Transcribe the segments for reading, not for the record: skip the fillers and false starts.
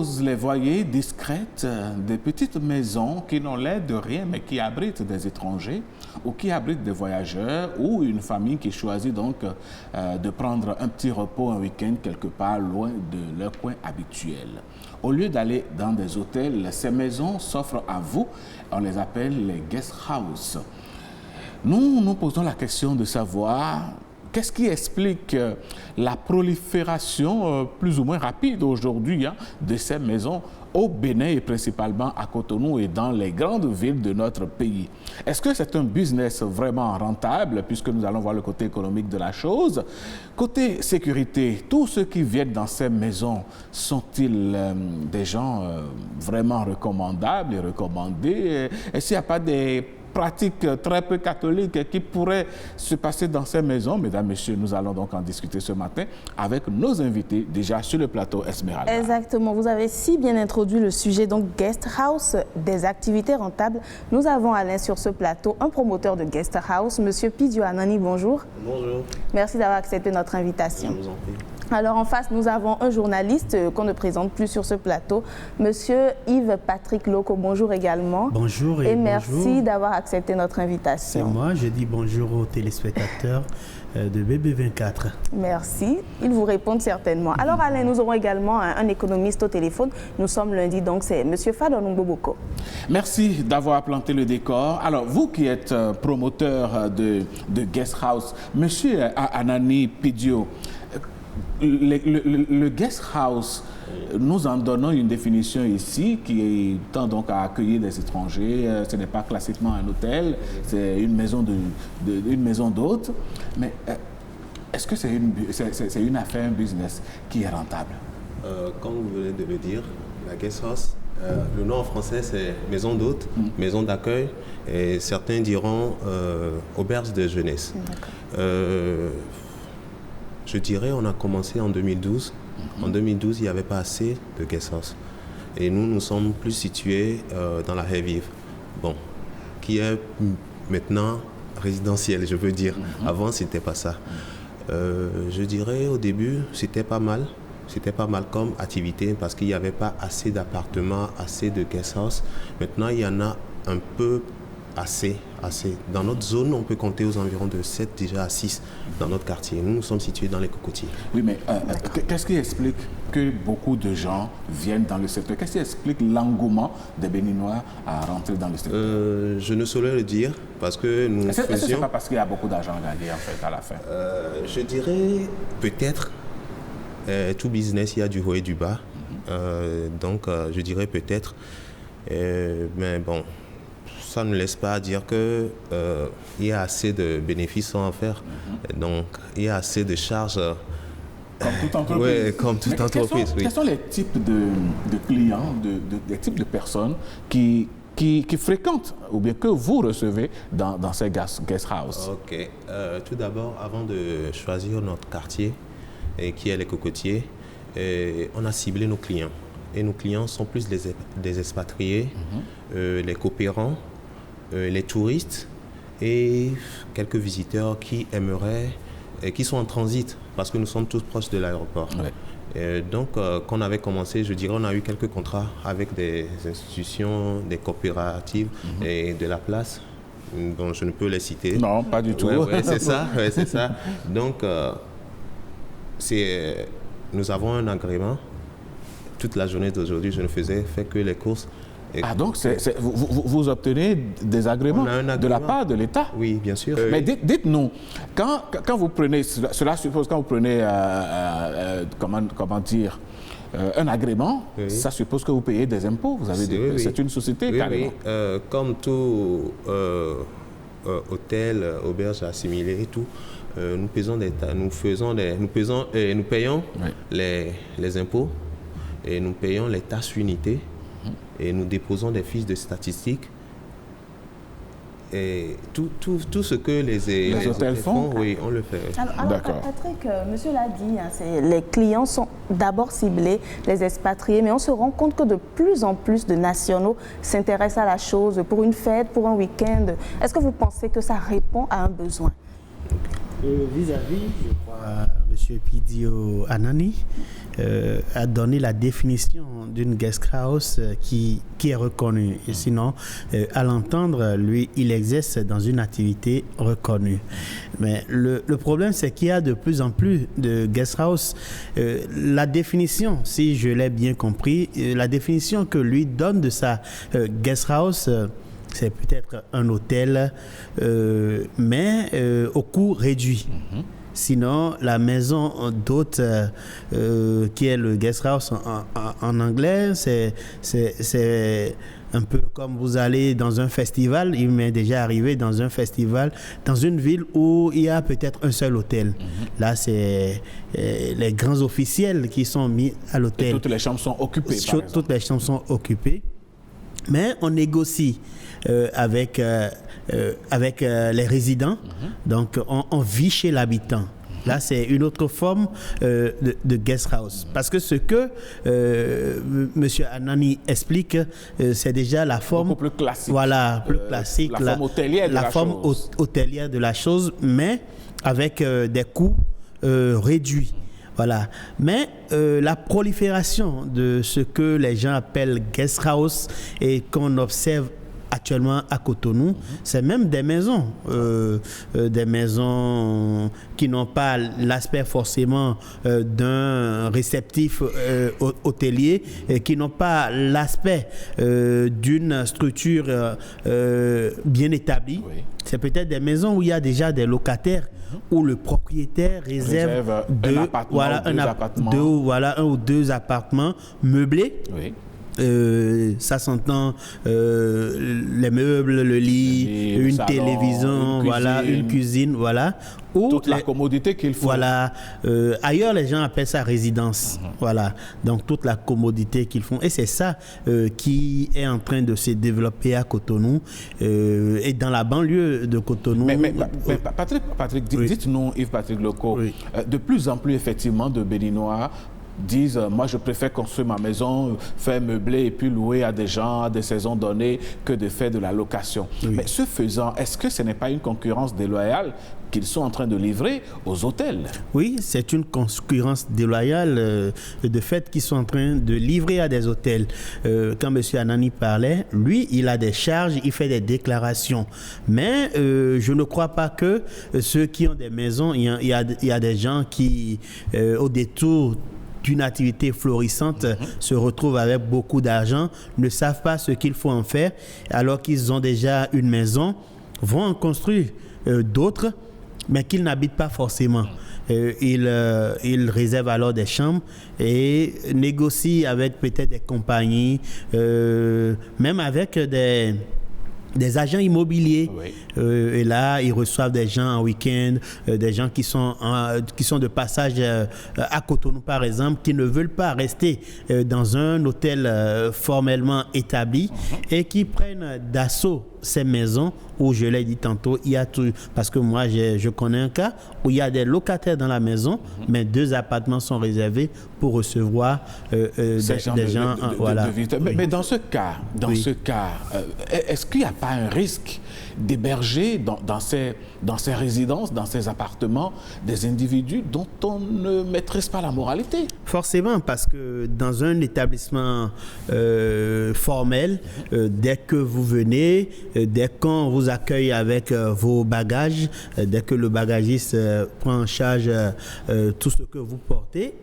propose les voyez discrètes, des petites maisons qui n'ont l'air de rien, mais qui abritent des étrangers ou qui abritent des voyageurs ou une famille qui choisit donc de prendre un petit repos un week-end quelque part loin de leur coin habituel. Au lieu d'aller dans des hôtels, ces maisons s'offrent à vous. On les appelle les guest house. Nous nous posons la question de savoir qu'est-ce qui explique la prolifération plus ou moins rapide aujourd'hui de ces maisons au Bénin et principalement à Cotonou et dans les grandes villes de notre pays. Est-ce que c'est un business vraiment rentable, puisque nous allons voir le côté économique de la chose? Côté sécurité, tous ceux qui viennent dans ces maisons sont-ils des gens vraiment recommandables et recommandés? Est-ce qu'il n'y a pas des pratiques très peu catholiques qui pourraient se passer dans ces maisons? Mesdames, Messieurs, nous allons donc en discuter ce matin avec nos invités déjà sur le plateau Esmeralda. Exactement, vous avez si bien introduit le sujet, donc guest house, des activités rentables. Nous avons Alain sur ce plateau, un promoteur de guest house, Monsieur Pidio Anani, bonjour. Bonjour. Merci d'avoir accepté notre invitation. Je vous en prie. Alors en face, nous avons un journaliste qu'on ne présente plus sur ce plateau, Monsieur Yves Patrick Loco. Bonjour également. Bonjour et merci d'avoir accepté notre invitation. C'est moi, je dis bonjour aux téléspectateurs de BB24. Merci, ils vous répondent certainement. Alors Alain, nous aurons également un économiste au téléphone. Nous sommes lundi, donc c'est Monsieur Fadon Mboboko. Merci d'avoir planté le décor. Alors vous qui êtes promoteur de guest house, Monsieur Anani Pidio, le guest house, nous en donnons une définition ici qui tend donc à accueillir des étrangers. Ce n'est pas classiquement un hôtel, c'est une maison d'hôtes. Mais est-ce que c'est une affaire, un business qui est rentable? Comme vous venez de le dire, la guest house, le nom en français c'est maison d'hôtes, maison d'accueil, et certains diront auberge de jeunesse. Je dirais on a commencé en 2012. En 2012, il n'y avait pas assez de guest house. Et nous sommes plus situés dans la Haye-Vive, qui est maintenant résidentielle, je veux dire. Avant, ce n'était pas ça. Je dirais au début, c'était pas mal. C'était pas mal comme activité parce qu'il n'y avait pas assez d'appartements, assez de guest house. Maintenant, il y en a un peu assez. Dans notre zone, on peut compter aux environs de 7 déjà à 6 dans notre quartier. Nous sommes situés dans les cocotiers. Oui, mais qu'est-ce qui explique que beaucoup de gens viennent dans le secteur? Qu'est-ce qui explique l'engouement des Béninois à rentrer dans le secteur? Je ne saurais le dire parce que nous Est-ce que c'est pas parce qu'il y a beaucoup d'argent gagné en fait à la fin? Je dirais peut-être. Tout business, il y a du haut et du bas. Donc, je dirais peut-être. Mais bon, ça ne laisse pas dire qu'il y a assez de bénéfices à en faire. Donc, il y a assez de charges. Comme toute entreprise. Oui, comme toute entreprise. Quels sont les types de clients, des types de personnes qui fréquentent ou bien que vous recevez dans ces guest house? Ok. Tout d'abord, avant de choisir notre quartier, qui est les cocotiers, on a ciblé nos clients. Et nos clients sont plus des expatriés, les coopérants, les touristes et quelques visiteurs qui aimeraient, qui sont en transit parce que nous sommes tous proches de l'aéroport. Ouais. Donc, quand on avait commencé, je dirais, on a eu quelques contrats avec des institutions, des coopératives et de la place. Dont je ne peux les citer. Non, pas du tout. Ouais, c'est ça. Donc, nous avons un agrément. Toute la journée d'aujourd'hui, je ne faisais que les courses. Donc vous obtenez des agréments de la part de l'État? Oui, bien sûr. Mais dites-nous, quand vous prenez, cela suppose quand vous prenez, comment dire, un agrément, ça suppose que vous payez des impôts. C'est une société carrément. Oui. Comme tout hôtel, auberge assimilé et tout, nous payons les impôts et nous payons les taxes unités et nous déposons des fiches de statistiques et tout ce que les hôtels font, oui, on le fait. Alors Patrick, monsieur l'a dit, les clients sont d'abord ciblés, les expatriés, mais on se rend compte que de plus en plus de nationaux s'intéressent à la chose pour une fête, pour un week-end. Est-ce que vous pensez que ça répond à un besoin? Vis-à-vis, je crois, M. Pidio Anani a donné la définition d'une guest house qui est reconnue. Et sinon, à l'entendre, lui, il exerce dans une activité reconnue. Mais le problème, c'est qu'il y a de plus en plus de guest house. La définition, si je l'ai bien compris, la définition que lui donne de sa guest house, c'est peut-être un hôtel, mais au coût réduit. Sinon, la maison d'hôte, qui est le guest house en anglais, c'est un peu comme vous allez dans un festival. Il m'est déjà arrivé dans un festival, dans une ville où il y a peut-être un seul hôtel. Là, c'est les grands officiels qui sont mis à l'hôtel. Et toutes les chambres sont occupées, par exemple. Toutes les chambres sont occupées. Mais on négocie avec les résidents. Donc, on vit chez l'habitant. Là, c'est une autre forme de guest house. Parce que ce que M. Anani explique, c'est déjà la forme... Beaucoup plus classique. Voilà, plus classique. La forme hôtelière de la forme chose. Hôtelière de la chose, mais avec des coûts réduits. Voilà. Mais la prolifération de ce que les gens appellent guest house et qu'on observe actuellement à Cotonou, c'est même des maisons qui n'ont pas l'aspect forcément d'un réceptif hôtelier, et qui n'ont pas l'aspect d'une structure bien établie. Oui. C'est peut-être des maisons où il y a déjà des locataires, où le propriétaire réserve un ou deux appartements meublés. Oui. Ça s'entend, les meubles, le lit, une salon, télévision, une cuisine, voilà. Toute la commodité qu'il faut. Voilà. Ailleurs, les gens appellent ça résidence. Voilà. Donc, toute la commodité qu'ils font. Et c'est ça qui est en train de se développer à Cotonou et dans la banlieue de Cotonou. Mais Patrick, dites-nous, Yves-Patrick Loco, de plus en plus, effectivement, de Béninois disent moi je préfère construire ma maison, faire meubler et puis louer à des gens à des saisons données que de faire de la location. Oui. Mais ce faisant, est-ce que ce n'est pas une concurrence déloyale qu'ils sont en train de livrer aux hôtels? Oui, c'est une concurrence déloyale de fait qu'ils sont en train de livrer à des hôtels. Quand M. Anani parlait, lui, il a des charges, il fait des déclarations. Mais je ne crois pas que ceux qui ont des maisons, il y a des gens qui, au détour d'une activité florissante, se retrouvent avec beaucoup d'argent, ne savent pas ce qu'il faut en faire, alors qu'ils ont déjà une maison, vont en construire d'autres, mais qu'ils n'habitent pas forcément. Ils réservent alors des chambres et négocient avec peut-être des compagnies, même avec des agents immobiliers. Oui. Et là, ils reçoivent des gens en week-end, des gens qui sont de passage à Cotonou, par exemple, qui ne veulent pas rester dans un hôtel formellement établi et qui prennent d'assaut ces maisons où, je l'ai dit tantôt, il y a tout. Parce que moi, je connais un cas où il y a des locataires dans la maison, mais 2 appartements sont réservés pour recevoir des gens. Voilà. Mais dans ce cas, est-ce qu'il n'y a pas un risque d'héberger dans ces résidences, dans ces appartements, des individus dont on ne maîtrise pas la moralité? Forcément, parce que dans un établissement formel, dès que vous venez, dès qu'on vous accueille avec vos bagages, dès que le bagagiste prend en charge tout ce que vous portez,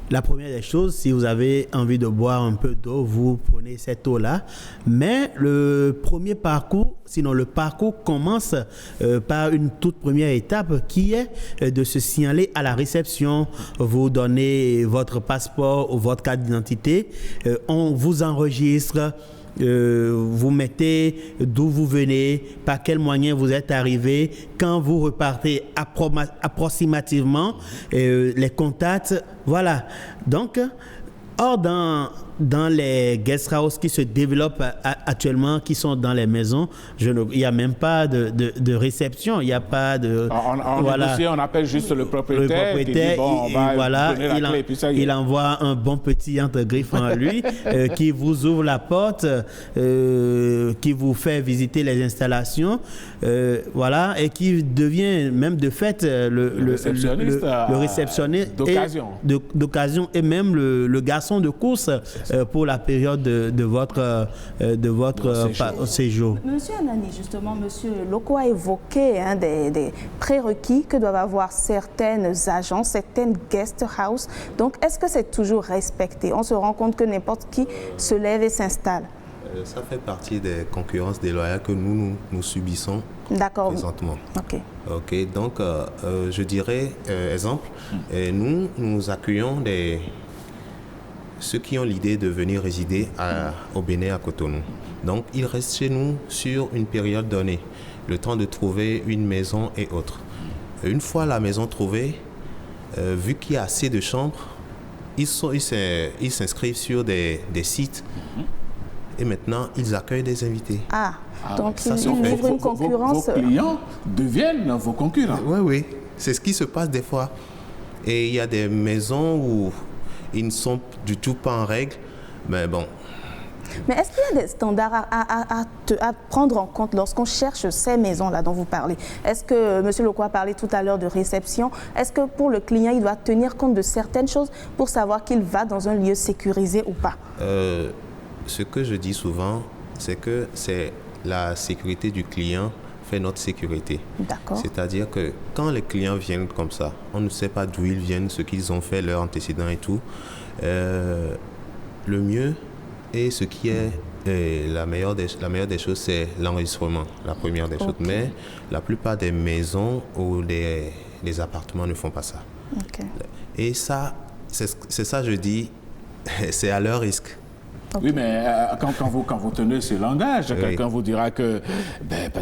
la première des choses, si vous avez envie de boire un peu d'eau, vous prenez cette eau-là. Mais le premier parcours, sinon le parcours commence par une toute première étape qui est de se signaler à la réception. Vous donnez votre passeport ou votre carte d'identité. On vous enregistre. Vous mettez d'où vous venez, par quel moyen vous êtes arrivé, quand vous repartez approximativement, les contacts, voilà. Donc, or dans dans les guest houses qui se développent actuellement, qui sont dans les maisons, il n'y a même pas de réception, il n'y a pas de... En négociant, on appelle juste le propriétaire qui dit, bon, on va donner la clé, puis ça y est. Il envoie un bon petit entre-griffes en lui qui vous ouvre la porte, qui vous fait visiter les installations, voilà, et qui devient même de fait le réceptionniste d'occasion et même le garçon de course pour la période de votre séjour. Monsieur Anani, justement, Monsieur Loko a évoqué des prérequis que doivent avoir certaines agences, certaines guest houses. Donc, est-ce que c'est toujours respecté? On se rend compte que n'importe qui se lève et s'installe. Ça fait partie des concurrences déloyales que nous subissons présentement. Ok, donc je dirais, exemple, nous accueillons ceux qui ont l'idée de venir résider au Bénin, à Cotonou. Donc, ils restent chez nous sur une période donnée, le temps de trouver une maison et autres. Une fois la maison trouvée, vu qu'il y a assez de chambres, ils s'inscrivent sur des sites et maintenant, ils accueillent des invités. Donc ils ouvrent une concurrence. Vos clients deviennent vos concurrents. Oui, c'est ce qui se passe des fois. Et il y a des maisons où ils ne sont du tout pas en règle, mais bon. Mais est-ce qu'il y a des standards à prendre en compte lorsqu'on cherche ces maisons-là dont vous parlez? Est-ce que M. Loko a parlé tout à l'heure de réception? Est-ce que pour le client, il doit tenir compte de certaines choses pour savoir qu'il va dans un lieu sécurisé ou pas? Ce que je dis souvent, c'est que c'est la sécurité du client fait notre sécurité. D'accord. C'est-à-dire que quand les clients viennent comme ça, on ne sait pas d'où ils viennent, ce qu'ils ont fait, leurs antécédents et tout. Le mieux et ce qui est la meilleure des choses, c'est l'enregistrement, la première des choses. Mais la plupart des maisons ou les appartements ne font pas ça. Et ça, c'est ça je dis, c'est à leur risque. Oui, mais quand vous tenez ce langage, quelqu'un vous dira que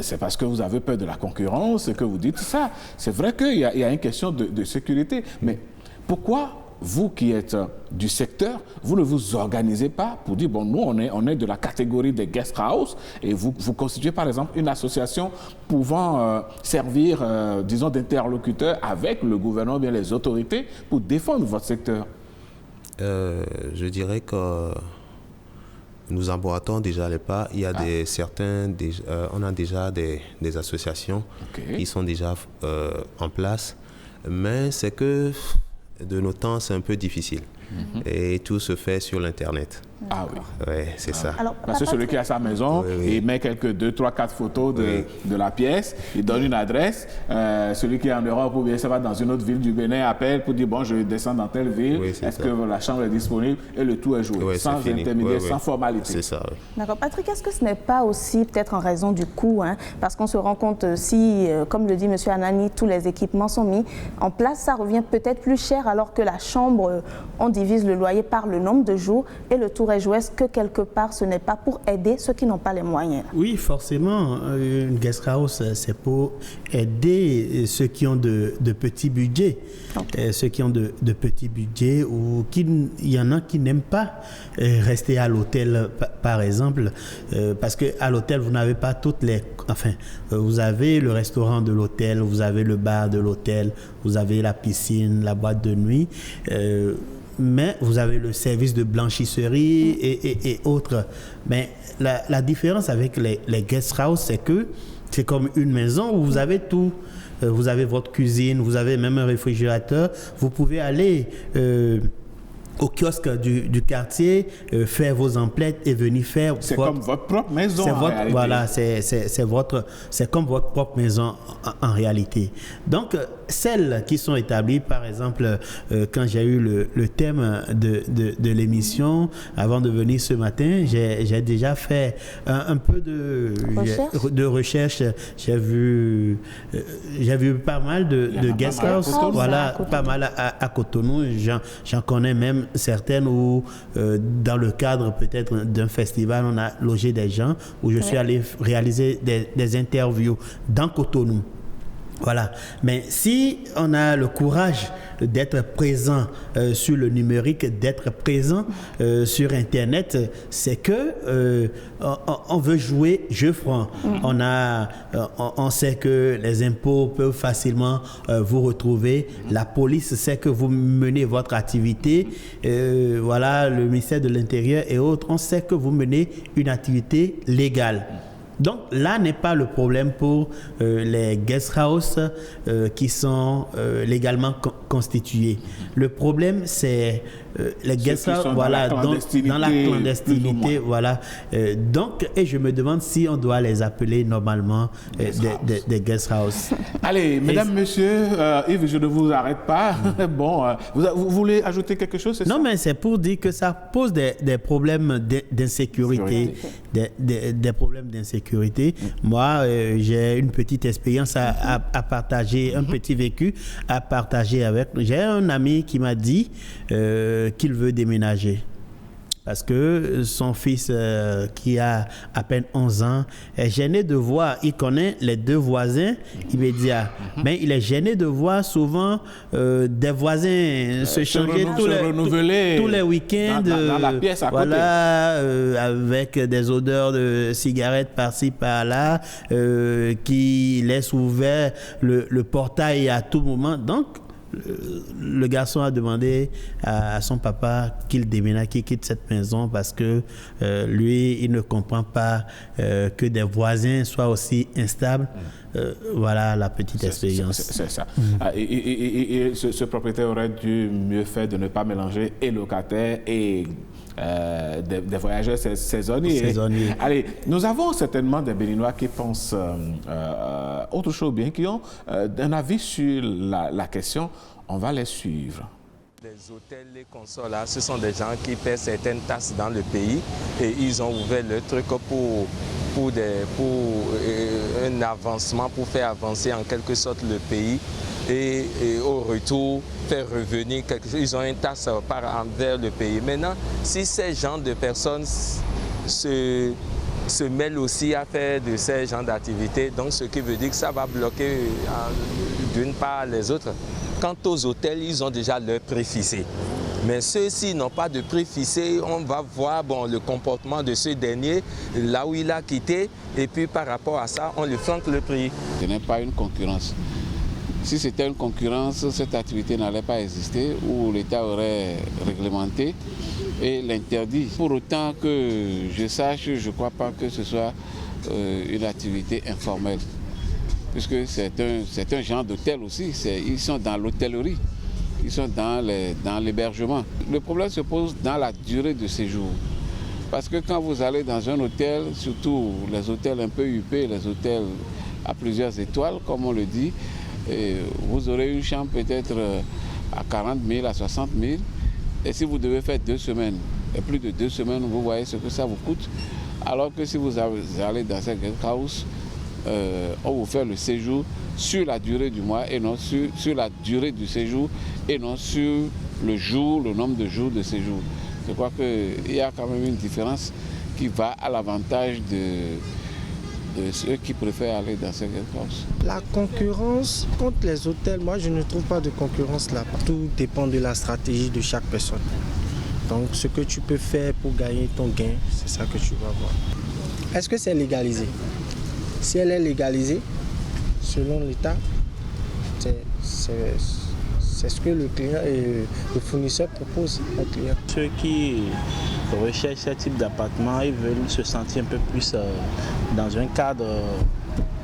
c'est parce que vous avez peur de la concurrence que vous dites ça. C'est vrai qu'il y a une question de sécurité, mais pourquoi vous qui êtes du secteur, vous ne vous organisez pas pour dire, bon, nous, on est de la catégorie des guest house et vous constituez, par exemple, une association pouvant servir, disons, d'interlocuteur avec le gouvernement, bien les autorités, pour défendre votre secteur? Je dirais que nous emboîtons déjà les pas. Il y a on a déjà des associations qui sont déjà en place, mais c'est que de nos temps, c'est un peu difficile. Et tout se fait sur l'Internet. Oui, c'est ça. Alors, parce que celui qui a sa maison, il met quelques 2, 3, 4 photos de la pièce, il donne une adresse. Celui qui est en Europe ou bien ça va dans une autre ville du Bénin appelle pour dire, bon, je descends dans telle ville, est-ce que la chambre est disponible? Et le tout est joué, sans intermédiaire, sans formalité. C'est ça, D'accord. Patrick, est-ce que ce n'est pas aussi peut-être en raison du coût, parce qu'on se rend compte si, comme le dit M. Anani, tous les équipements sont mis en place, ça revient peut-être plus cher alors que la chambre, on divise le loyer par le nombre de jours et le tout est joué. Est-ce que quelque part ce n'est pas pour aider ceux qui n'ont pas les moyens? Oui, forcément, une guest house, c'est pour aider ceux qui ont de petits budgets. Ceux qui ont de petits budgets ou il y en a qui n'aiment pas rester à l'hôtel, par exemple, parce qu'à l'hôtel, vous n'avez pas toutes les... Enfin, vous avez le restaurant de l'hôtel, vous avez le bar de l'hôtel, vous avez la piscine, la boîte de nuit, mais vous avez le service de blanchisserie et autres. Mais la différence avec les guest house, c'est que c'est comme une maison où vous avez tout. Vous avez votre cuisine, vous avez même un réfrigérateur. Vous pouvez aller au kiosque du quartier, faire vos emplettes et venir faire... C'est comme votre propre maison en réalité. Voilà, c'est comme votre propre maison en réalité. Donc, celles qui sont établies, par exemple, quand j'ai eu le thème de l'émission, avant de venir ce matin, j'ai déjà fait un peu de recherche. J'ai vu pas mal de guest house, voilà, pas mal à Cotonou. J'en connais même certaines où, dans le cadre peut-être d'un festival, on a logé des gens, où je suis allé réaliser des interviews dans Cotonou. Voilà. Mais si on a le courage d'être présent sur le numérique, d'être présent sur Internet, c'est que on veut jouer jeu franc. On sait que les impôts peuvent facilement vous retrouver. La police sait que vous menez votre activité. Voilà, le ministère de l'Intérieur et autres, on sait que vous menez une activité légale. Donc là n'est pas le problème pour les guest house qui sont légalement constitués. Le problème c'est les guest house, voilà, dans la clandestinité, voilà. Donc, et je me demande si on doit les appeler normalement des guest house. Allez, mesdames, messieurs, Yves, je ne vous arrête pas. Bon, vous voulez ajouter quelque chose, c'est ça? Non, mais c'est pour dire que ça pose des problèmes d'insécurité, des problèmes d'insécurité. Moi, j'ai une petite expérience à partager, un petit vécu à partager avec. J'ai un ami qui m'a dit qu'il veut déménager parce que son fils qui a à peine 11 ans est gêné de voir, il connaît les deux voisins immédiats, mais il est gêné de voir souvent des voisins se changer tous les week-ends dans la pièce à côté. Avec des odeurs de cigarettes par-ci par-là, qui laissent ouvert le portail à tout moment. Donc le garçon a demandé à son papa qu'il déménage, qu'il quitte cette maison parce que lui, il ne comprend pas que des voisins soient aussi instables. Voilà la petite expérience. C'est ça. Et ce propriétaire aurait dû mieux faire de ne pas mélanger et locataires et des voyageurs saisonniers. Allez, nous avons certainement des Béninois qui pensent autre chose, bien qui ont un avis sur la question. On va les suivre. Les hôtels, les consorts, là, ce sont des gens qui paient certaines taxes dans le pays et ils ont ouvert le truc pour un avancement, pour faire avancer en quelque sorte le pays et au retour faire revenir quelque chose. Ils ont une taxe envers le pays. Maintenant, si ces gens de personnes se mêlent aussi à faire de ces genres d'activités, donc ce qui veut dire que ça va bloquer d'une part les autres. Quant aux hôtels, ils ont déjà leur prix fixé. Mais ceux-ci n'ont pas de prix fixé. On va voir le comportement de ce dernier, là où il a quitté, et puis par rapport à ça, on lui flanque le prix. Ce n'est pas une concurrence. Si c'était une concurrence, cette activité n'allait pas exister, ou l'État aurait réglementé et l'interdit. Pour autant que je sache, je ne crois pas que ce soit une activité informelle. Puisque c'est un genre d'hôtel aussi, ils sont dans l'hôtellerie, ils sont dans l'hébergement. Le problème se pose dans la durée de séjour. Parce que quand vous allez dans un hôtel, surtout les hôtels un peu huppés, les hôtels à plusieurs étoiles, comme on le dit, vous aurez une chambre peut-être à 40 000, à 60 000. Et si vous devez faire 2 semaines, et plus de 2 semaines, vous voyez ce que ça vous coûte. Alors que si vous allez dans un guest house, on vous fait le séjour sur la durée du mois et non sur la durée du séjour et non sur le nombre de jours de séjour. Je crois qu'il y a quand même une différence qui va à l'avantage de ceux qui préfèrent aller dans ces guest house. La concurrence contre les hôtels, moi je ne trouve pas de concurrence là. Tout dépend de la stratégie de chaque personne. Donc ce que tu peux faire pour gagner ton gain, c'est ça que tu vas voir. Est-ce que c'est légalisé? Si elle est légalisée, selon l'État, c'est ce que le client et le fournisseur propose au client. Ceux qui recherchent ce type d'appartement, ils veulent se sentir un peu plus dans un cadre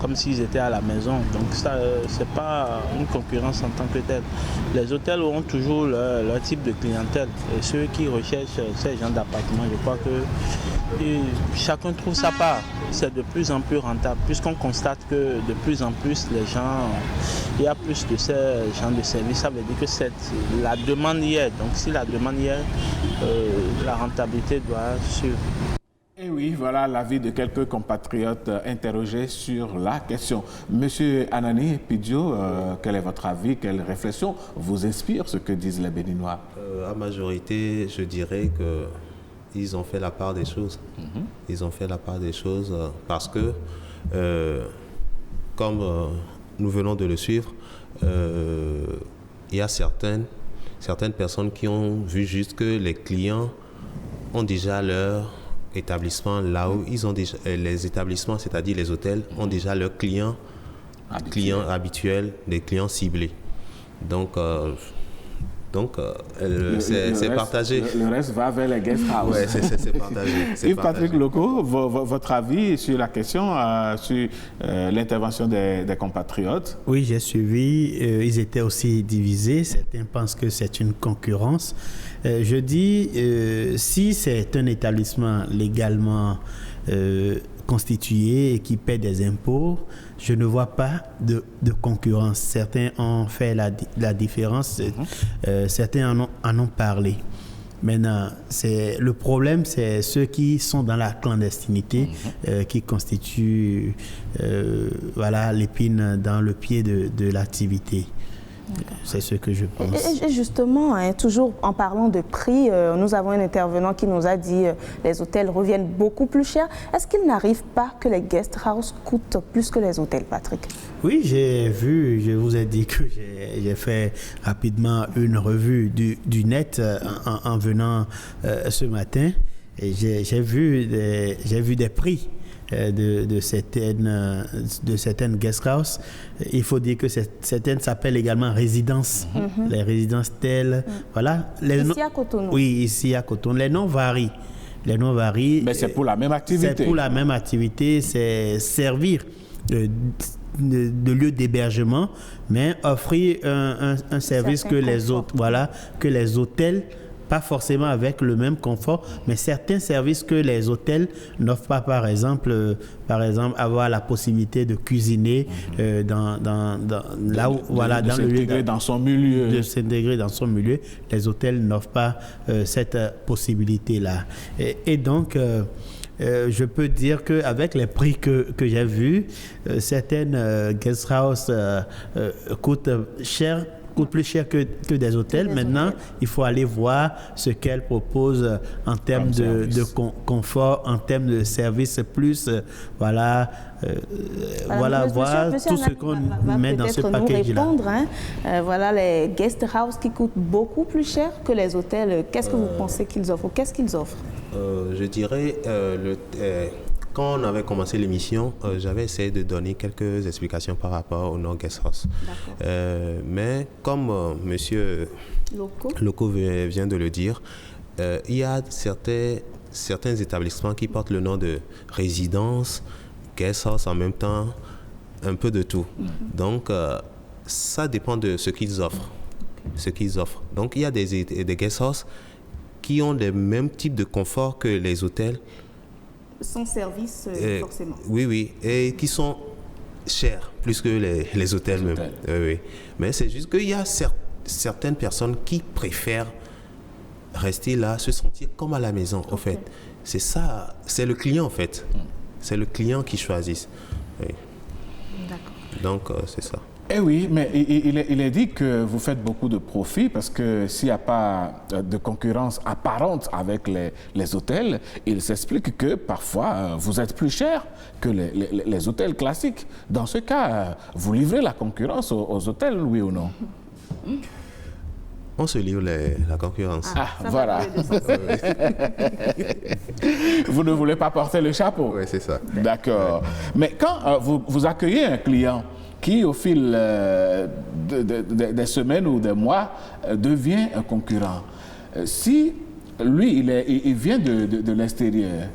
comme s'ils étaient à la maison. Donc ça, c'est pas une concurrence en tant que telle. Les hôtels ont toujours leur type de clientèle. Et ceux qui recherchent ces genres d'appartements, je crois que chacun trouve sa part. C'est de plus en plus rentable, puisqu'on constate que de plus en plus les gens, il y a plus de ces genres de services. Ça veut dire que la demande y est. Donc si la demande y est, la rentabilité doit suivre. Et oui, voilà l'avis de quelques compatriotes interrogés sur la question. Monsieur Anani Pidio, quel est votre avis? Quelle réflexion vous inspire ce que disent les Béninois? À majorité, je dirais qu'ils ont fait la part des choses. Ils ont fait la part des choses parce que, comme nous venons de le suivre, il y a certaines personnes qui ont vu juste que les clients ont déjà leur établissement là où ils ont déjà les établissements, c'est-à-dire les hôtels, ont déjà leurs clients habituels, des clients ciblés. Donc c'est partagé. Le reste va vers les guest house. Oui, c'est partagé. Yves-Patrick Loko, votre avis sur la question, sur l'intervention des compatriotes? Oui, j'ai suivi. Ils étaient aussi divisés. Certains pensent que c'est une concurrence. Je dis, si c'est un établissement légalement constitué et qui paie des impôts, je ne vois pas de concurrence. Certains ont fait la différence, certains en ont parlé. Maintenant, le problème, c'est ceux qui sont dans la clandestinité, qui constituent l'épine dans le pied de l'activité. C'est ce que je pense. Et justement, toujours en parlant de prix, nous avons un intervenant qui nous a dit que les hôtels reviennent beaucoup plus cher. Est-ce qu'il n'arrive pas que les guest house coûtent plus que les hôtels, Patrick? Oui, j'ai vu, je vous ai dit que j'ai fait rapidement une revue du net en venant ce matin. Et j'ai vu des prix de certaines guest house. Il faut dire que certaines s'appellent également résidences. Les résidences telles, voilà. Ici à Cotonou. Oui, ici à Cotonou. Les noms varient. Mais c'est pour la même activité. C'est pour la même activité, c'est servir de lieu d'hébergement, mais offrir un service que les autres, que les hôtels, pas forcément avec le même confort, mais certains services que les hôtels n'offrent pas, par exemple avoir la possibilité de cuisiner dans le lieu, dans son milieu, de s'intégrer dans son milieu. Les hôtels n'offrent pas cette possibilité-là. Et donc je peux dire qu'avec les prix que j'ai vus, certaines guest house coûtent plus cher que des hôtels. Maintenant, il faut aller voir ce qu'elles proposent en termes de confort, en termes de services plus, voir tout ce qu'on met dans ce package-là. Voilà les guest house qui coûtent beaucoup plus cher que les hôtels. Qu'est-ce que vous pensez qu'ils offrent? Qu'est-ce qu'ils offrent? Je dirais, quand on avait commencé l'émission, j'avais essayé de donner quelques explications par rapport au non-guest house. Mais comme M. Loko vient de le dire, il y a certains établissements qui portent le nom de résidence, guest house en même temps, un peu de tout. Donc, ça dépend de ce qu'ils offrent. Donc, il y a des guest house qui ont le même type de confort que les hôtels. Sans service, forcément. Oui, et qui sont chers, plus que les hôtels même. Oui. Mais c'est juste qu'il y a certaines personnes qui préfèrent rester là, se sentir comme à la maison, en fait. C'est ça, c'est le client, en fait. C'est le client qui choisit. Oui. D'accord. Donc, c'est ça. Eh oui, mais il est dit que vous faites beaucoup de profits parce que s'il n'y a pas de concurrence apparente avec les hôtels, il s'explique que parfois vous êtes plus cher que les hôtels classiques. Dans ce cas, vous livrez la concurrence aux hôtels, oui ou non? On se livre la concurrence. Voilà. Vous ne voulez pas porter le chapeau? Oui, c'est ça. D'accord. Mais quand vous accueillez un client qui, au fil des semaines ou des mois, devient un concurrent. Si lui, il vient de l'extérieur,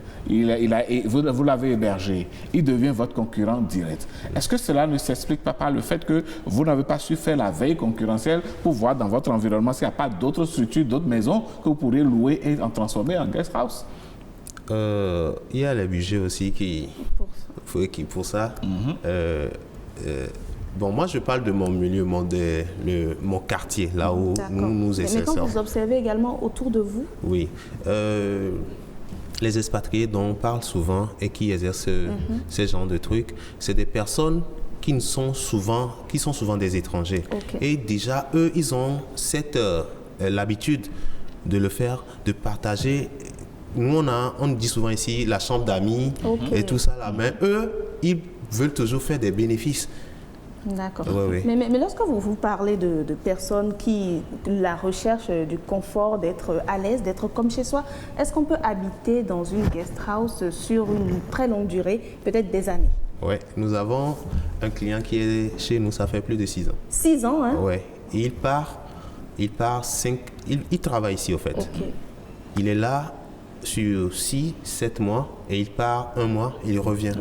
vous l'avez hébergé, il devient votre concurrent direct. Est-ce que cela ne s'explique pas par le fait que vous n'avez pas su faire la veille concurrentielle pour voir dans votre environnement s'il n'y a pas d'autres structures, d'autres maisons que vous pourriez louer et en transformer en guest house? Il y a les budgets aussi pour ça. Bon, moi, je parle de mon milieu, mon quartier, là où nous exerçons. Mais quand vous observez également autour de vous? Oui. Les expatriés dont on parle souvent et qui exercent ce genre de trucs, c'est des personnes qui sont souvent des étrangers. Et déjà, eux, ils ont l'habitude de le faire, de partager. Nous, on dit souvent ici la chambre d'amis et tout ça là. Mais eux, ils veulent toujours faire des bénéfices. D'accord. Oui. Mais lorsque vous parlez de personnes qui la recherche du confort, d'être à l'aise, d'être comme chez soi, est-ce qu'on peut habiter dans une guest house sur une très longue durée, peut-être des années? Oui, nous avons un client qui est chez nous, ça fait plus de 6 ans. 6 ans, hein? Oui, il travaille ici au fait. Ok. Il est là sur 6-7 mois et il part 1 mois, il revient.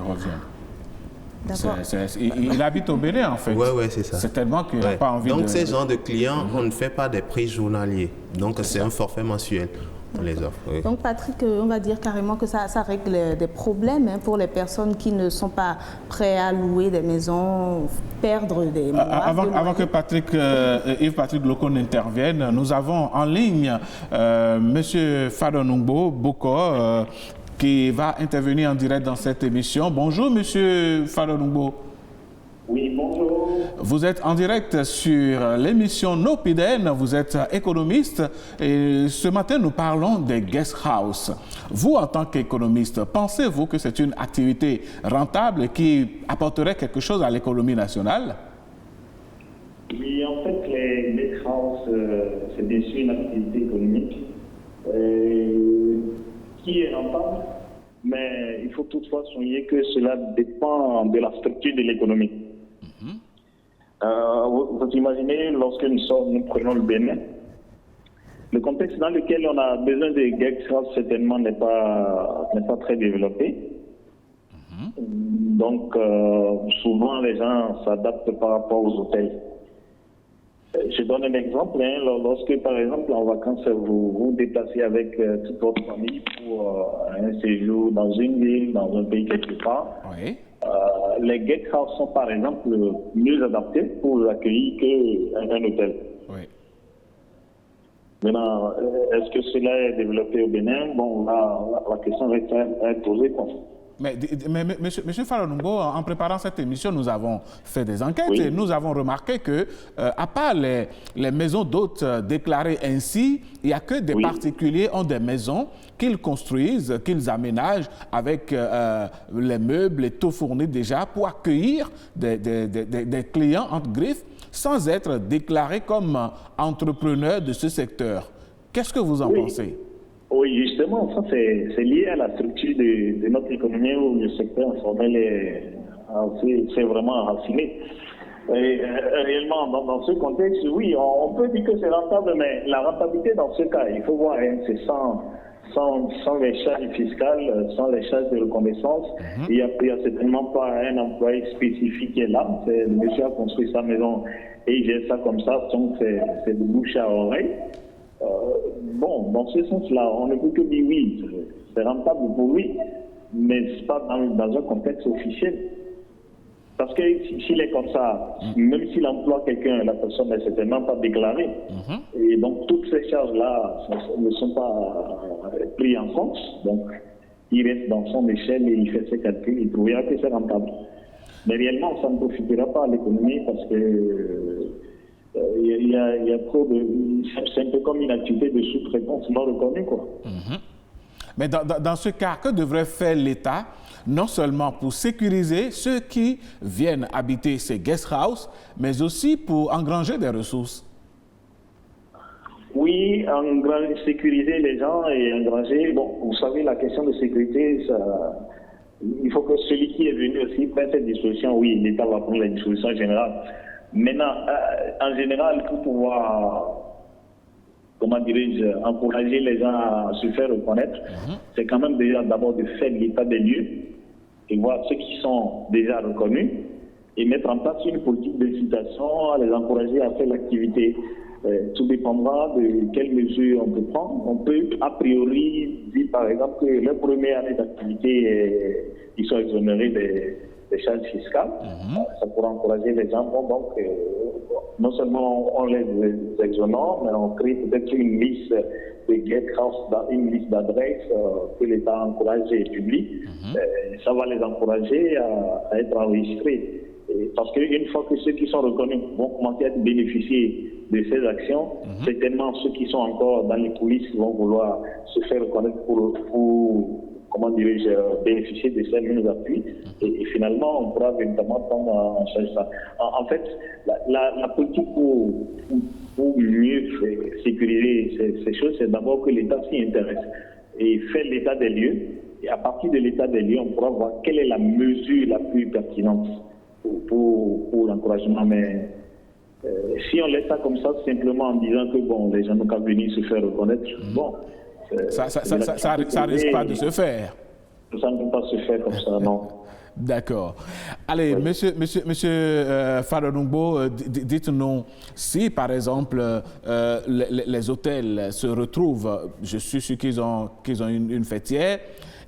D'accord. Il habite au Bénin, en fait. Oui, c'est ça. C'est tellement qu'il n'a Ouais. pas envie Donc, de... ces genres de clients, on ne fait pas des prix journaliers. Donc, c'est un forfait mensuel. On les offre. Oui. Donc Patrick, on va dire carrément que ça règle des problèmes pour les personnes qui ne sont pas prêtes à louer des maisons, perdre des mois. Avant que Yves-Patrick Loko n'intervienne, nous avons en ligne Monsieur Fadonungbo Boko qui va intervenir en direct dans cette émission. Bonjour Monsieur Fadonungbo. Oui, bonjour. Vous êtes en direct sur l'émission Nopiden, vous êtes économiste et ce matin nous parlons des guest house. Vous, en tant qu'économiste, pensez-vous que c'est une activité rentable qui apporterait quelque chose à l'économie nationale? Oui, en fait, les guest house, c'est bien sûr une activité économique qui est rentable, mais il faut toutefois souligner que cela dépend de la structure de l'économie. Vous imaginez, lorsque nous prenons le Bénin, le contexte dans lequel on a besoin de guest house certainement n'est pas très développé. Donc, souvent les gens s'adaptent par rapport aux hôtels. Je donne un exemple. Lorsque, par exemple, en vacances, vous vous déplacez avec toute votre famille pour un séjour dans une ville, dans un pays quelque part, Oui. Les guest house sont par exemple mieux adaptés pour accueillir qu'un hôtel. Oui. Maintenant, est-ce que cela est développé au Bénin? Bon, la question reste à être posée. Mais Monsieur Fadonungbo, en préparant cette émission, nous avons fait des enquêtes et nous avons remarqué que, à part les maisons d'hôtes déclarées ainsi, il n'y a que des particuliers ont des maisons qu'ils construisent, qu'ils aménagent avec les meubles et tout fourni déjà pour accueillir des clients entre griffes sans être déclarés comme entrepreneurs de ce secteur. Qu'est-ce que vous en pensez? Oui, justement, ça c'est lié à la structure de notre économie où le secteur informel c'est vraiment enraciné. Et réellement, dans ce contexte, oui, on peut dire que c'est rentable, mais la rentabilité dans ce cas, il faut voir, c'est sans les charges fiscales, sans les charges de reconnaissance. Il n'y a certainement pas un employé spécifique qui est là. Le monsieur a construit sa maison et il gère ça comme ça, donc c'est de bouche à oreille. Bon, dans ce sens-là, on ne peut que dire oui, c'est rentable pour lui, mais ce n'est pas dans un contexte officiel. Parce que s'il est comme ça, même s'il emploie quelqu'un, la personne n'est certainement pas déclarée. Et donc, toutes ces charges-là ne sont pas prises en compte. Donc, il reste dans son échelle et il fait ses calculs, il trouvera que c'est rentable. Mais réellement, ça ne profitera pas à l'économie parce que il y a trop de... C'est un peu comme une activité de sous-traitance non reconnue, quoi. Mais dans ce cas, que devrait faire l'État, non seulement pour sécuriser ceux qui viennent habiter ces guest house, mais aussi pour engranger des ressources? Oui, sécuriser les gens et engranger... Bon, vous savez, la question de sécurité, il faut que celui qui est venu aussi prenne cette disposition. Oui, l'État va prendre la disposition générale. Maintenant, en général, pour pouvoir, comment dirais-je, encourager les gens à se faire reconnaître, c'est quand même déjà d'abord de faire l'état des lieux et voir ceux qui sont déjà reconnus et mettre en place une politique d'incitation à les encourager à faire l'activité. Tout dépendra de quelles mesures on peut prendre. On peut a priori dire par exemple que leur première année d'activité, ils sont exonérés des charges fiscales. Ça pourra encourager les gens. Donc, non seulement on les exonère, mais on crée peut-être une liste de guest house, une liste d'adresses que l'État encourage et publie. Ça va les encourager à être enregistrés. Parce qu'une fois que ceux qui sont reconnus vont commencer à bénéficier de ces actions, certainement ceux qui sont encore dans les coulisses vont vouloir se faire reconnaître pour comment dirais-je, bénéficier de ces mêmes appuis. Et finalement, on pourra véritablement prendre en charge ça. En fait, la politique pour mieux sécuriser ces choses, c'est d'abord que l'État s'y intéresse et fait l'état des lieux. Et à partir de l'état des lieux, on pourra voir quelle est la mesure la plus pertinente pour l'encouragement. Mais si on laisse ça comme ça, simplement en disant que bon, les gens n'ont qu'à venir se faire reconnaître, bon. Ça risque pas de se faire. Ça ne peut pas se faire comme ça, non. D'accord. Allez, oui. Monsieur Fadonoungbo, dites-nous si, par exemple, les hôtels se retrouvent, je suis sûr qu'ils ont une fêtière,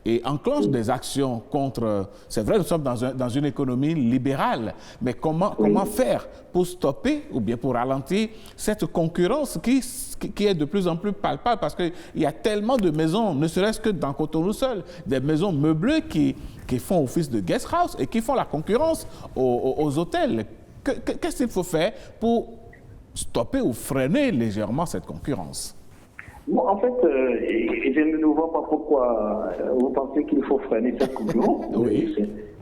et enclenchent des actions contre... C'est vrai, nous sommes dans une économie libérale, mais comment faire pour stopper ou bien pour ralentir cette concurrence qui est de plus en plus palpable, parce qu'il y a tellement de maisons, ne serait-ce que dans Cotonou seul, des maisons meublées qui font office de guest house et qui font la concurrence aux hôtels. Qu'est-ce qu'il faut faire pour stopper ou freiner légèrement cette concurrence? Bon, en fait, je ne vois pas pourquoi vous pensez qu'il faut freiner cette concurrence. Oui.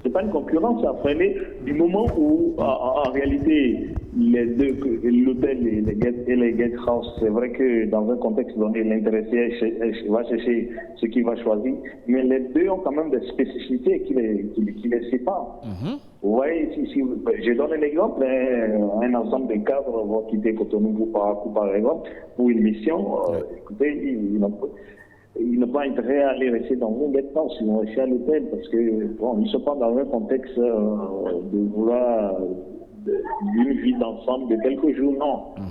C'est pas une concurrence à freiner du moment où, en réalité, les deux, l'hôtel et les guest house, c'est vrai que dans un contexte donné, l'intéressé va chercher ce qu'il va choisir, mais les deux ont quand même des spécificités qui les séparent. Vous voyez, je donne un exemple, un ensemble de cadres vont quitter Cotonou par exemple, pour une mission. Écoutez, ils n'ont pas intérêt à aller rester dans un guest house, ils vont rester à l'hôtel parce que, bon, ils ne sont pas dans un contexte de vouloir d'une vie d'ensemble de quelques jours, non.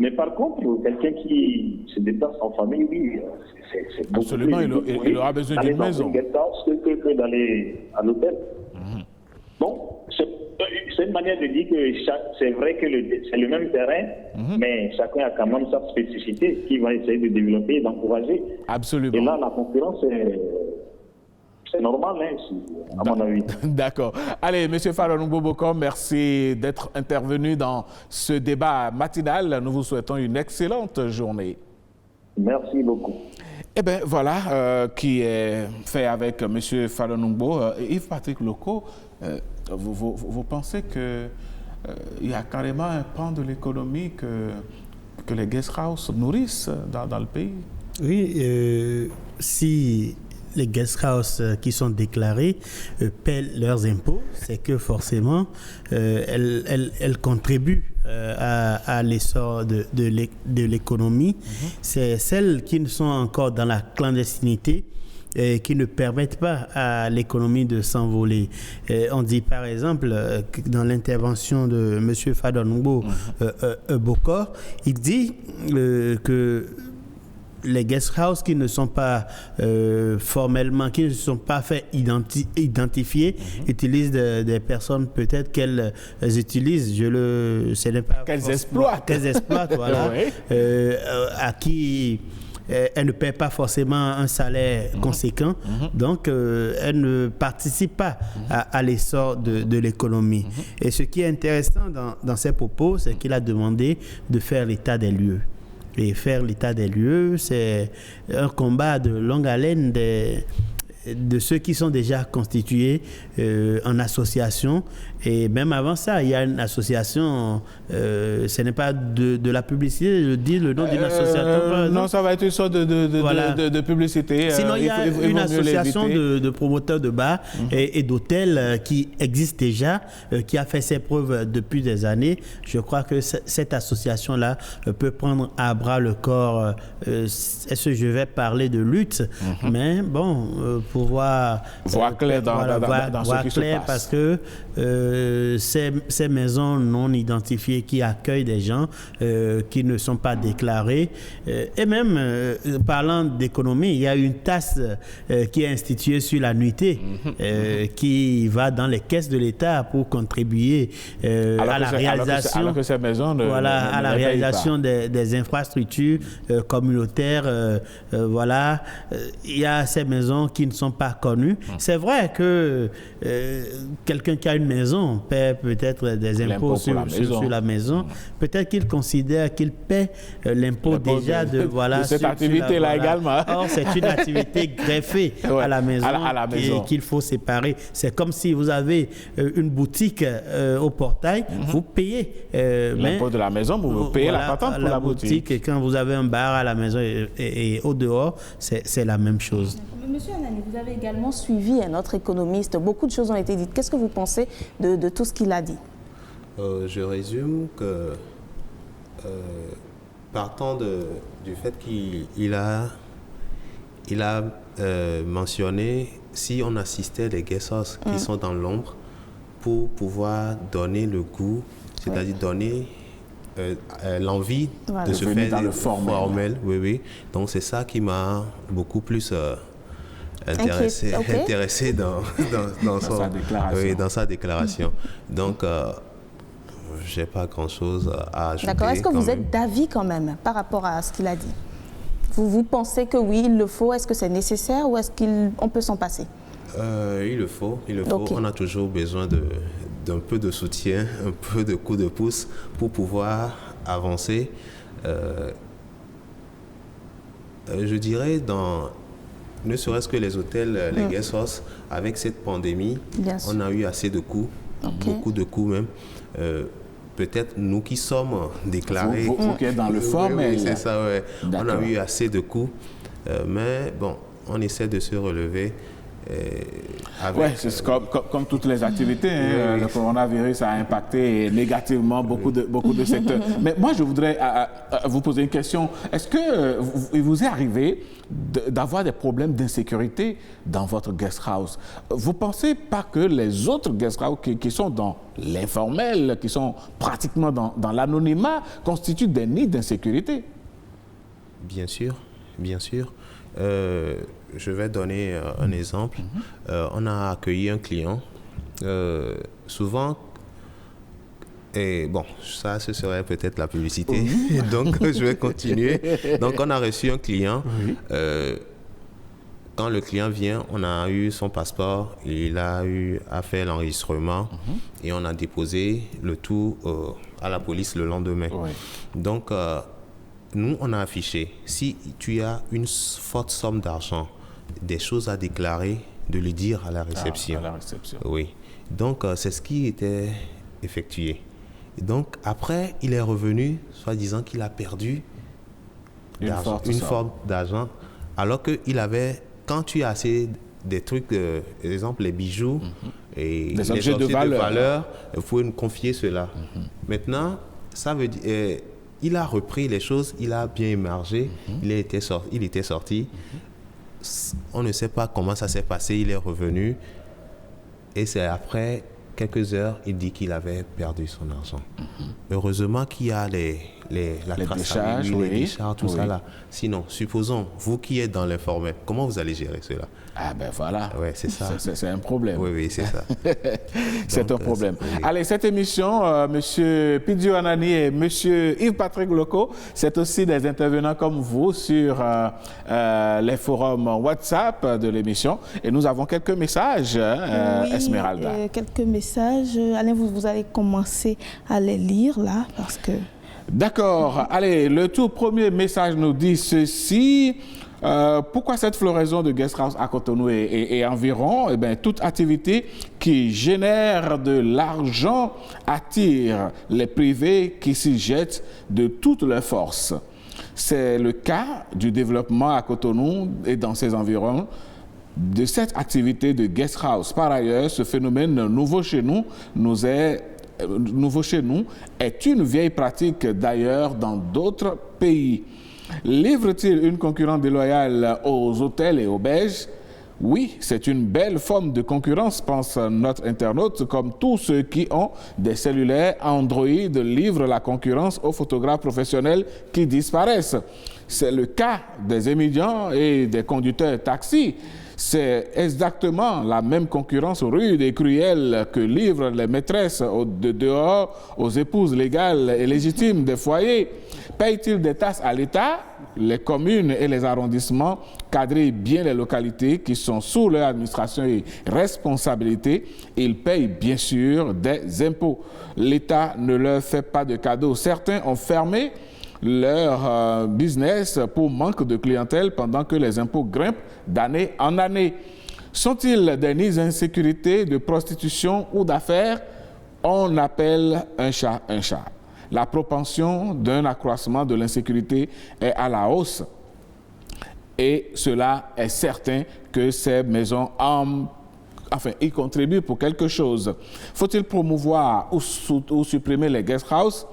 Mais par contre, quelqu'un qui se déplace en famille, oui, c'est beaucoup absolument, plus il aura besoin d'une maison. Dans un guest house que d'aller à l'hôtel. Bon, c'est une manière de dire que c'est vrai que c'est le même terrain, mais chacun a quand même sa spécificité qu'il va essayer de développer et d'encourager. Absolument. Et là, la concurrence, c'est normal, à mon avis. D'accord. Allez, M. Fadonoungbo Bokom, merci d'être intervenu dans ce débat matinal. Nous vous souhaitons une excellente journée. Merci beaucoup. Eh bien, voilà qui est fait avec M. Fadonoungbo. Yves-Patrick Loko, vous pensez qu'il y a carrément un pan de l'économie que les guest house nourrissent dans le pays? Oui, si les guest house qui sont déclarés paient leurs impôts, c'est que forcément elles contribuent à l'essor de l'économie. C'est celles qui ne sont encore dans la clandestinité et qui ne permettent pas à l'économie de s'envoler. On dit par exemple, dans l'intervention de M. Fadonoungbo Bokor, il dit que les guest house qui ne sont pas formellement, qui ne sont pas fait identifier, utilisent des personnes peut-être qu'elles utilisent, ce n'est pas qu'elles exploitent, voilà, à qui elles ne paient pas forcément un salaire conséquent, donc elles ne participent pas à l'essor de l'économie. Et ce qui est intéressant dans ces propos, c'est qu'il a demandé de faire l'état des lieux. Et faire l'état des lieux, c'est un combat de longue haleine de ceux qui sont déjà constitués en association. Et même avant ça, il y a une association, ce n'est pas de la publicité, je dis le nom d'une association. Non, ça va être une sorte de publicité. Sinon, il y a une association de promoteurs de bars et d'hôtels qui existe déjà, qui a fait ses preuves depuis des années. Je crois que cette association-là peut prendre à bras le corps. Est-ce que je vais parler de lutte? Mais bon, pour voir clair dans ce qui se passe. Parce que ces maisons non identifiées qui accueillent des gens qui ne sont pas déclarés. Et même, parlant d'économie, il y a une taxe qui est instituée sur la nuitée qui va dans les caisses de l'État pour contribuer à la réalisation, alors que ces maisons à la réalisation des infrastructures communautaires. Il y a ces maisons qui ne sont pas connus. C'est vrai que quelqu'un qui a une maison paie peut-être des impôts sur la maison. Peut-être qu'il considère qu'il paie l'impôt déjà de cette activité-là également. Or, c'est une activité greffée à la maison, qu'il faut séparer. C'est comme si vous avez une boutique au portail, vous payez l'impôt de la maison, vous payez la patente pour la boutique. Et quand vous avez un bar à la maison et au dehors, c'est la même chose. Monsieur Anani, vous avez également suivi un autre économiste. Beaucoup de choses ont été dites. Qu'est-ce que vous pensez de tout ce qu'il a dit? Je résume que partant du fait qu'il a mentionné si on assistait les guest houses qui sont dans l'ombre pour pouvoir donner le goût, c'est-à-dire donner l'envie de se faire dans le formel. Oui. Donc c'est ça qui m'a beaucoup plus intéressé dans sa déclaration. Donc j'ai pas grand-chose à ajouter. D'accord. Est-ce que vous êtes d'avis quand même par rapport à ce qu'il a dit? Vous pensez que oui, il le faut? Est-ce que c'est nécessaire ou est-ce qu'on peut s'en passer? Il le faut. Okay. On a toujours besoin d'un peu de soutien, un peu de coup de pouce pour pouvoir avancer. Je dirais ne serait-ce que les hôtels, les guest houses, avec cette pandémie, on a eu assez de coûts, beaucoup de coûts même. Peut-être nous qui sommes déclarés... Vous qui êtes dans le formel. Oui, c'est ça, ouais. On a eu assez de coûts, mais bon, on essaie de se relever. Oui, c'est comme toutes les activités, le coronavirus a impacté négativement beaucoup de secteurs. Mais moi, je voudrais vous poser une question. Est-ce que il vous est arrivé d'avoir des problèmes d'insécurité dans votre guest house? Vous ne pensez pas que les autres guest house qui sont dans l'informel, qui sont pratiquement dans l'anonymat, constituent des nids d'insécurité? Bien sûr. Je vais donner un exemple. On a accueilli un client. Souvent, et bon, ça, ce serait peut-être la publicité. Donc, je vais continuer. Donc, on a reçu un client. Quand le client vient, on a eu son passeport. Il a eu à faire l'enregistrement. Et on a déposé le tout à la police le lendemain. Donc, nous, on a affiché, si tu as une forte somme d'argent, des choses à déclarer, de le dire à la réception. À la réception. Oui. Donc, c'est ce qui était effectué. Et donc, après, il est revenu, soi-disant qu'il a perdu une forme d'argent, alors qu'il avait, quand tu as assez des trucs, par exemple les bijoux et les objets de valeur, il faut nous confier cela. Maintenant, ça veut dire... il a repris les choses, il a bien émergé, il était sorti. On ne sait pas comment ça s'est passé, il est revenu. Et c'est après quelques heures, il dit qu'il avait perdu son argent. Heureusement qu'il y a la traçabilité, les décharges, tout ça là. Sinon, supposons, vous qui êtes dans l'informel, comment vous allez gérer cela? Ah ben voilà, c'est ça. C'est un problème. Oui, c'est ça. C'est un problème. Allez, cette émission, M. Pidio Anani et M. Yves-Patrick Loco, c'est aussi des intervenants comme vous sur les forums WhatsApp de l'émission. Et nous avons quelques messages, Esmeralda. Quelques messages. Allez, vous allez commencer à les lire là, parce que... D'accord. Allez, le tout premier message nous dit ceci. Pourquoi cette floraison de guest house à Cotonou et environ? Eh bien, toute activité qui génère de l'argent attire les privés qui s'y jettent de toutes leurs forces. C'est le cas du développement à Cotonou et dans ses environs de cette activité de guest house. Par ailleurs, ce phénomène nouveau chez nous est une vieille pratique d'ailleurs dans d'autres pays. Livre-t-il une concurrence déloyale aux hôtels et auberges? Oui, c'est une belle forme de concurrence, pense notre internaute, comme tous ceux qui ont des cellulaires Android livrent la concurrence aux photographes professionnels qui disparaissent. C'est le cas des étudiants et des conducteurs taxis. C'est exactement la même concurrence rude et cruelle que livrent les maîtresses de dehors aux épouses légales et légitimes des foyers. Paye-t-il des taxes à l'État? Les communes et les arrondissements quadrillent bien les localités qui sont sous leur administration et responsabilité. Ils payent bien sûr des impôts. L'État ne leur fait pas de cadeaux. Certains ont fermé leur business pour manque de clientèle pendant que les impôts grimpent d'année en année. Sont-ils des nids d'insécurité, de prostitution ou d'affaires? On appelle un chat un chat. La propension d'un accroissement de l'insécurité est à la hausse. Et cela est certain que ces maisons y contribuent pour quelque chose. Faut-il promouvoir ou supprimer les guest house?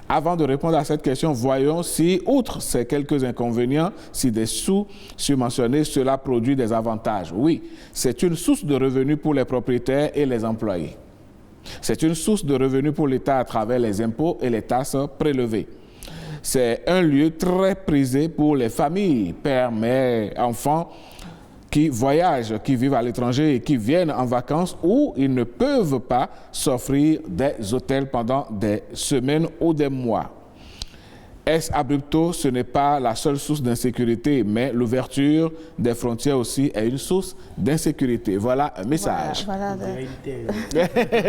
Avant de répondre à cette question, voyons si, outre ces quelques inconvénients, si des sous surmentionnés, cela produit des avantages. Oui, c'est une source de revenus pour les propriétaires et les employés. C'est une source de revenus pour l'État à travers les impôts et les taxes prélevées. C'est un lieu très prisé pour les familles, pères, mères, enfants qui voyagent, qui vivent à l'étranger et qui viennent en vacances où ils ne peuvent pas s'offrir des hôtels pendant des semaines ou des mois. Est abrupto, ce n'est pas la seule source d'insécurité, mais l'ouverture des frontières aussi est une source d'insécurité. Voilà un message. Voilà.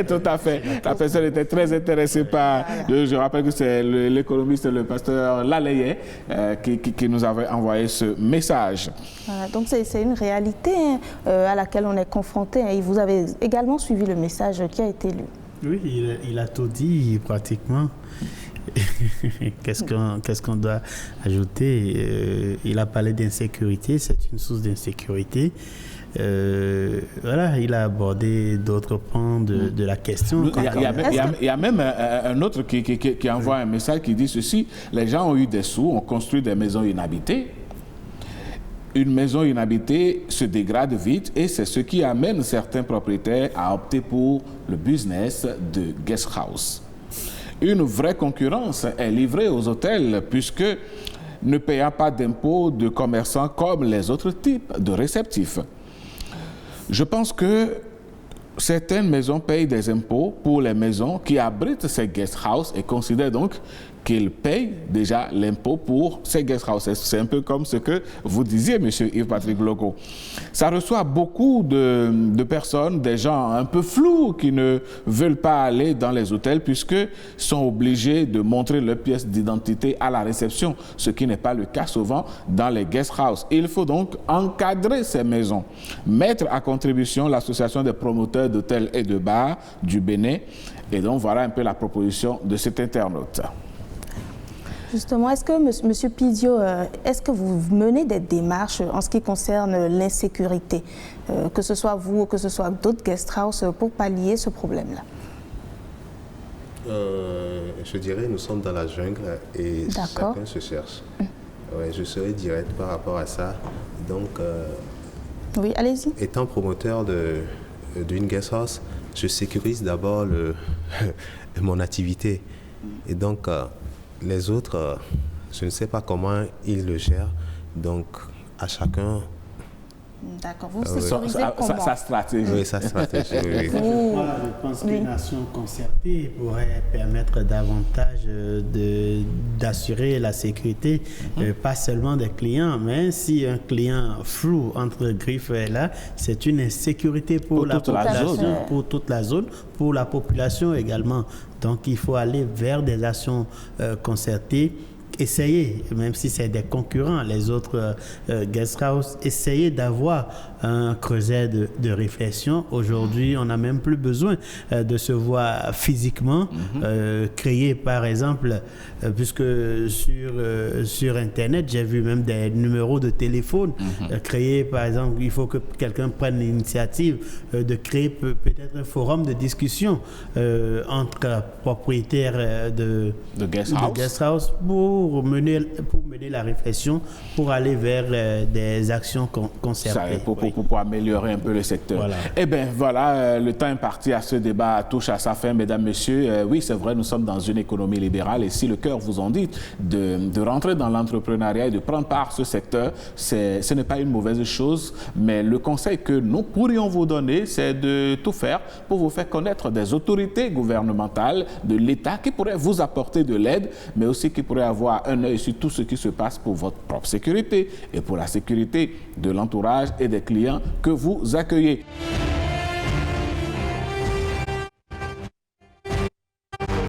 Tout à fait. La personne était très intéressée par... Je rappelle que c'est l'économiste, le pasteur Lalayet, qui nous avait envoyé ce message. Voilà, donc c'est une réalité à laquelle on est confronté. Et vous avez également suivi le message qui a été lu. Oui, il a tout dit pratiquement. Qu'est-ce qu'on doit ajouter? Il a parlé d'insécurité, c'est une source d'insécurité. Voilà, il a abordé d'autres points de la question. Il y a même un autre qui envoie un message qui dit ceci: les gens ont eu des sous, ont construit des maisons inhabitées. Une maison inhabitée se dégrade vite et c'est ce qui amène certains propriétaires à opter pour le business de guest house. Une vraie concurrence est livrée aux hôtels puisque, ne payant pas d'impôts de commerçants comme les autres types de réceptifs. Je pense que certaines maisons payent des impôts pour les maisons qui abritent ces guest houses et considèrent donc qu'ils payent déjà l'impôt pour ces guest houses. C'est un peu comme ce que vous disiez, M. Yves-Patrick Logo. Ça reçoit beaucoup de personnes, des gens un peu flous qui ne veulent pas aller dans les hôtels puisqu'ils sont obligés de montrer leur pièce d'identité à la réception, ce qui n'est pas le cas souvent dans les guest houses. Il faut donc encadrer ces maisons, mettre à contribution l'association des promoteurs d'hôtels et de bars du Bénin. Et donc voilà un peu la proposition de cet internaute. Justement, est-ce que, M. Pidio, est-ce que vous menez des démarches en ce qui concerne l'insécurité, que ce soit vous ou que ce soit d'autres guest house, pour pallier ce problème-là? Je dirais nous sommes dans la jungle et chacun se cherche. Ouais, je serai direct par rapport à ça. Donc, oui, allez-y. Étant promoteur d'une guest house, je sécurise d'abord mon activité. Et donc, les autres, je ne sais pas comment ils le gèrent. Donc, à chacun... D'accord. Vous sécurisez comment? Sa stratégie. Oui, sa stratégie, oui. Moi, je pense qu'une action concertée pourrait permettre davantage d'assurer la sécurité, pas seulement des clients, mais si un client flou entre griffes est là, c'est une insécurité pour la population, pour toute la zone, pour la population également. Donc, il faut aller vers des actions concertées. Essayer, même si c'est des concurrents, les autres guest house, essayer d'avoir un creuset de réflexion. Aujourd'hui, on n'a même plus besoin de se voir physiquement. Créer, par exemple, puisque sur Internet, j'ai vu même des numéros de téléphone. Créer, par exemple, il faut que quelqu'un prenne l'initiative de créer peut-être un forum de discussion entre propriétaires de guest house pour mener la réflexion, pour aller vers des actions concertées. Pour améliorer un peu le secteur. Voilà. Eh bien, voilà, le temps imparti à ce débat touche à sa fin, mesdames, messieurs. Oui, c'est vrai, nous sommes dans une économie libérale et si le cœur vous en dit de rentrer dans l'entrepreneuriat et de prendre part à ce secteur, ce n'est pas une mauvaise chose, mais le conseil que nous pourrions vous donner, c'est de tout faire pour vous faire connaître des autorités gouvernementales, de l'État qui pourraient vous apporter de l'aide, mais aussi qui pourraient avoir avoir un œil sur tout ce qui se passe pour votre propre sécurité et pour la sécurité de l'entourage et des clients que vous accueillez.